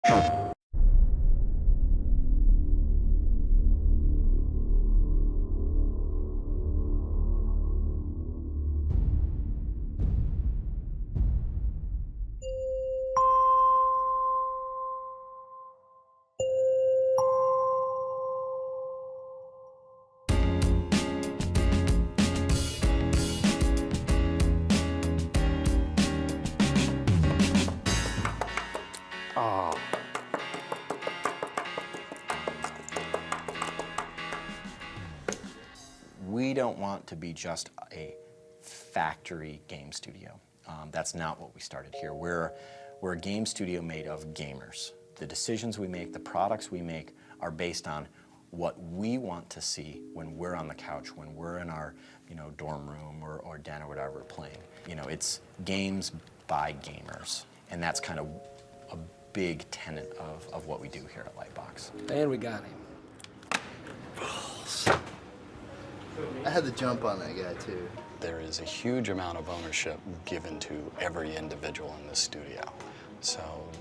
Oh. We don't want to be just a factory game studio. That's not what we started here. We're a game studio made of gamers. The decisions we make, the products we make are based on what we want to see when we're on the couch, when we're in our dorm room or den or whatever we're playing. It's games by gamers. And that's kind of a big tenet of what we do here at Lightbox. And we got him. I had the jump on that guy, too. There is a huge amount of ownership given to every individual in this studio. So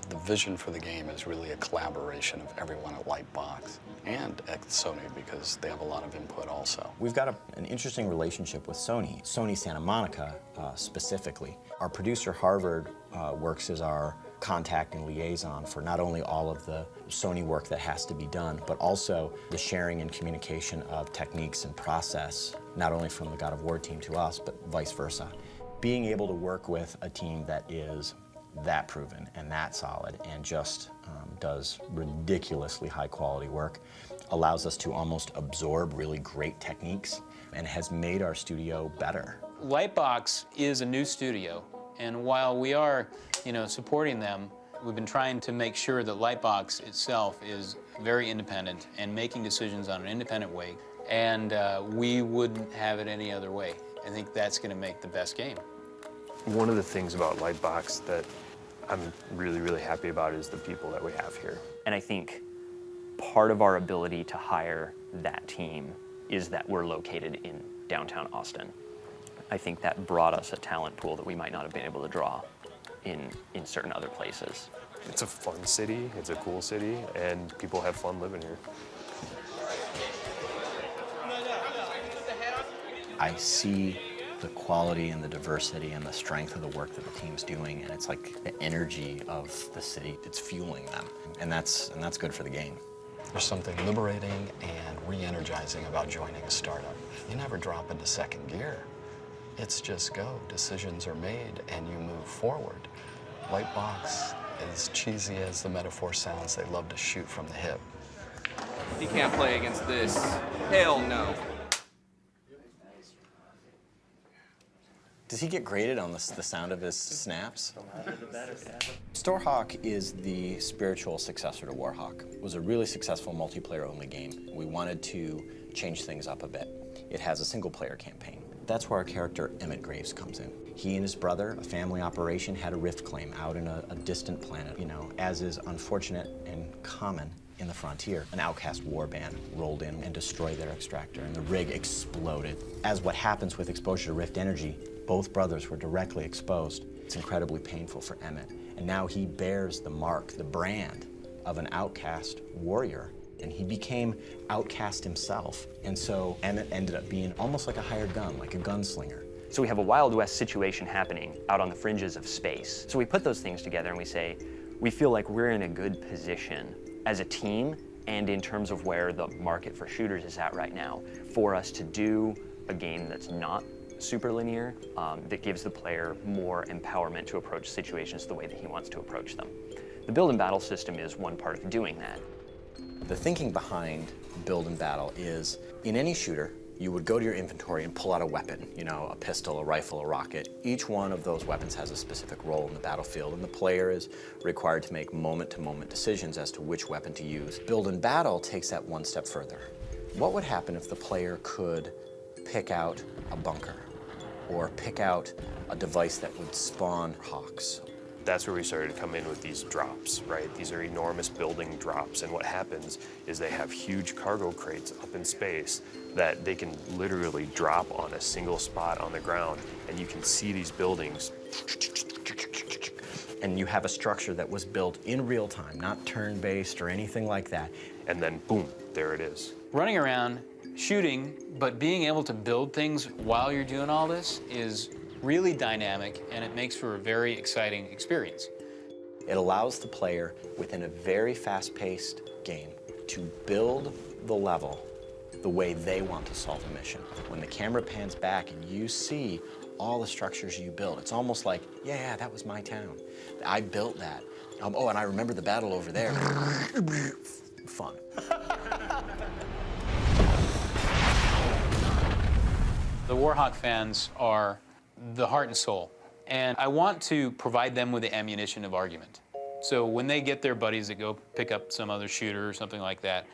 the vision for the game is really a collaboration of everyone at Lightbox and at Sony, because they have a lot of input also. We've got an interesting relationship with Sony, Sony Santa Monica specifically. Our producer, Harvard, works as our contact and liaison for not only all of the Sony work that has to be done, but also the sharing and communication of techniques and process, not only from the God of War team to us, but vice versa. Being able to work with a team that is that proven and that solid and just does ridiculously high quality work allows us to almost absorb really great techniques and has made our studio better. Lightbox is a new studio, and while we are, supporting them, we've been trying to make sure that Lightbox itself is very independent and making decisions on an independent way, and we wouldn't have it any other way. I think that's going to make the best game. One of the things about Lightbox that I'm really, really happy about is the people that we have here. And I think part of our ability to hire that team is that we're located in downtown Austin. I think that brought us a talent pool that we might not have been able to draw in certain other places. It's a fun city, it's a cool city, and people have fun living here. I see the quality and the diversity and the strength of the work that the team's doing, and it's like the energy of the city, it's fueling them, and that's good for the game. There's something liberating and re-energizing about joining a startup. You never drop into second gear. It's just go. Decisions are made and you move forward. Lightbox, as cheesy as the metaphor sounds, they love to shoot from the hip. You can't play against this. Hell no. Does he get graded on the sound of his snaps? Starhawk is the spiritual successor to Warhawk. It was a really successful multiplayer-only game. We wanted to change things up a bit. It has a single-player campaign. That's where our character Emmett Graves comes in. He and his brother, a family operation, had a rift claim out in a distant planet. As is unfortunate and common in the frontier, an outcast warband rolled in and destroyed their extractor, and the rig exploded. As what happens with exposure to rift energy, both brothers were directly exposed. It's incredibly painful for Emmett. And now he bears the mark, the brand of an outcast warrior. And he became outcast himself. And so Emmett ended up being almost like a hired gun, like a gunslinger. So we have a Wild West situation happening out on the fringes of space. So we put those things together and we say, we feel like we're in a good position as a team and in terms of where the market for shooters is at right now, for us to do a game that's not super linear, that gives the player more empowerment to approach situations the way that he wants to approach them. The build and battle system is one part of doing that. The thinking behind build and battle is, in any shooter, you would go to your inventory and pull out a weapon, a pistol, a rifle, a rocket. Each one of those weapons has a specific role in the battlefield, and the player is required to make moment-to-moment decisions as to which weapon to use. Build and battle takes that one step further. What would happen if the player could pick out a bunker or pick out a device that would spawn hawks? That's where we started to come in with these drops, right? These are enormous building drops, and what happens is they have huge cargo crates up in space that they can literally drop on a single spot on the ground, and you can see these buildings and you have a structure that was built in real time, not turn-based or anything like that. And then boom, there it is. Running around, shooting, but being able to build things while you're doing all this is really dynamic, and it makes for a very exciting experience. It allows the player, within a very fast-paced game, to build the level the way they want to solve a mission. When the camera pans back and you see all the structures you built, it's almost like, yeah, that was my town. I built that. Oh, and I remember the battle over there. Fun. The Warhawk fans are the heart and soul, and I want to provide them with the ammunition of argument. So when they get their buddies that go pick up some other shooter or something like that,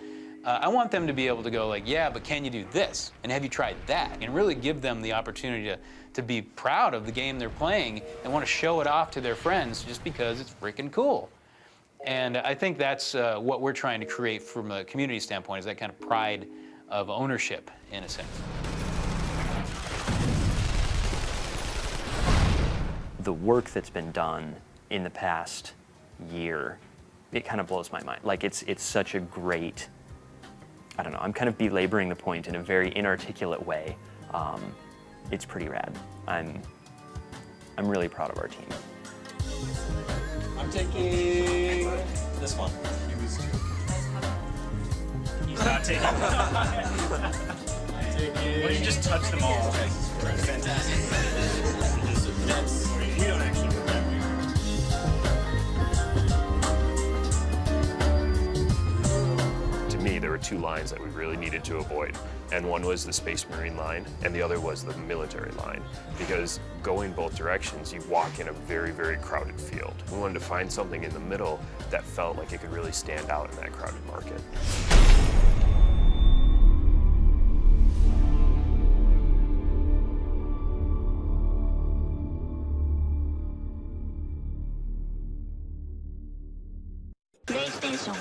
I want them to be able to go like, yeah, but can you do this? And have you tried that? And really give them the opportunity to be proud of the game they're playing and want to show it off to their friends just because it's freaking cool. And I think that's what we're trying to create from a community standpoint, is that kind of pride of ownership, in a sense. The work that's been done in the past year, it kind of blows my mind. Like, it's such a great, I don't know, I'm kind of belaboring the point in a very inarticulate way. It's pretty rad. I'm really proud of our team. I'm taking this one. He's not taking Well, you just touched them all. Fantastic. We don't actually work that way. To me, there were two lines that we really needed to avoid. And one was the Space Marine line, and the other was the military line. Because going both directions, you walk in a very, very crowded field. We wanted to find something in the middle that felt like it could really stand out in that crowded market. PlayStation